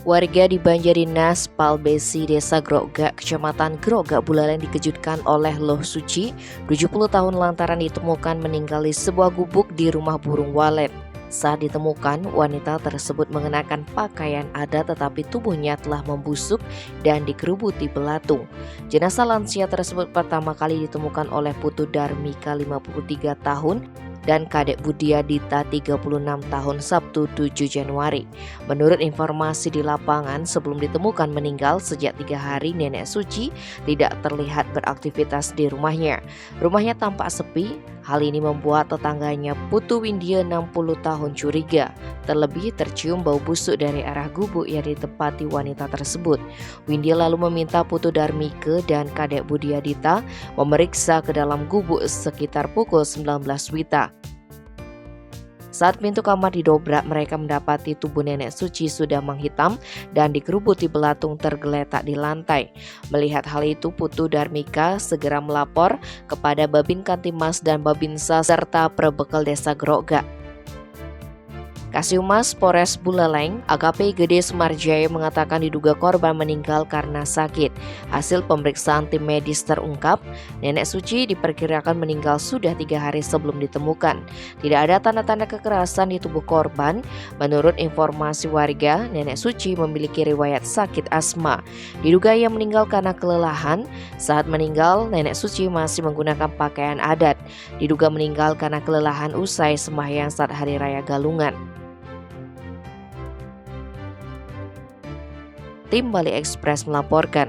Warga di Banjarinas, Palbesi, Desa Grogak, Kecamatan Grogak, Buleleng dikejutkan oleh Loh Suci, 70 tahun lantaran ditemukan meninggal di sebuah gubuk di rumah burung walet. Saat ditemukan, wanita tersebut mengenakan pakaian adat tetapi tubuhnya telah membusuk dan dikerubuti belatung. Jenazah lansia tersebut pertama kali ditemukan oleh Putu Darmika 53 tahun dan Kadek Budia Dita 36 tahun Sabtu 7 Januari. Menurut informasi di lapangan, sebelum ditemukan meninggal sejak 3 hari, Nenek Suci tidak terlihat beraktivitas di rumahnya. Rumahnya tampak sepi. Hal ini membuat tetangganya Putu Windia 60 tahun curiga. Terlebih tercium bau busuk dari arah gubuk yang ditempati wanita tersebut. Windia lalu meminta Putu Darmike dan Kadek Budia Dita memeriksa ke dalam gubuk sekitar pukul 19 WITA. Saat pintu kamar didobrak, mereka mendapati tubuh Nenek Suci sudah menghitam dan dikerubuti belatung tergeletak di lantai. Melihat hal itu, Putu Darmika segera melapor kepada Babin Kantimas dan Babinsa serta Perbekal Desa Grogak. Kasihumas Polres Buleleng, AKP Gede Sumarjaya mengatakan diduga korban meninggal karena sakit. Hasil pemeriksaan tim medis terungkap, Nenek Suci diperkirakan meninggal sudah 3 hari sebelum ditemukan. Tidak ada tanda-tanda kekerasan di tubuh korban. Menurut informasi warga, Nenek Suci memiliki riwayat sakit asma. Diduga ia meninggal karena kelelahan. Saat meninggal, Nenek Suci masih menggunakan pakaian adat. Diduga meninggal karena kelelahan usai sembahyang saat Hari Raya Galungan. Tim Bali Express melaporkan.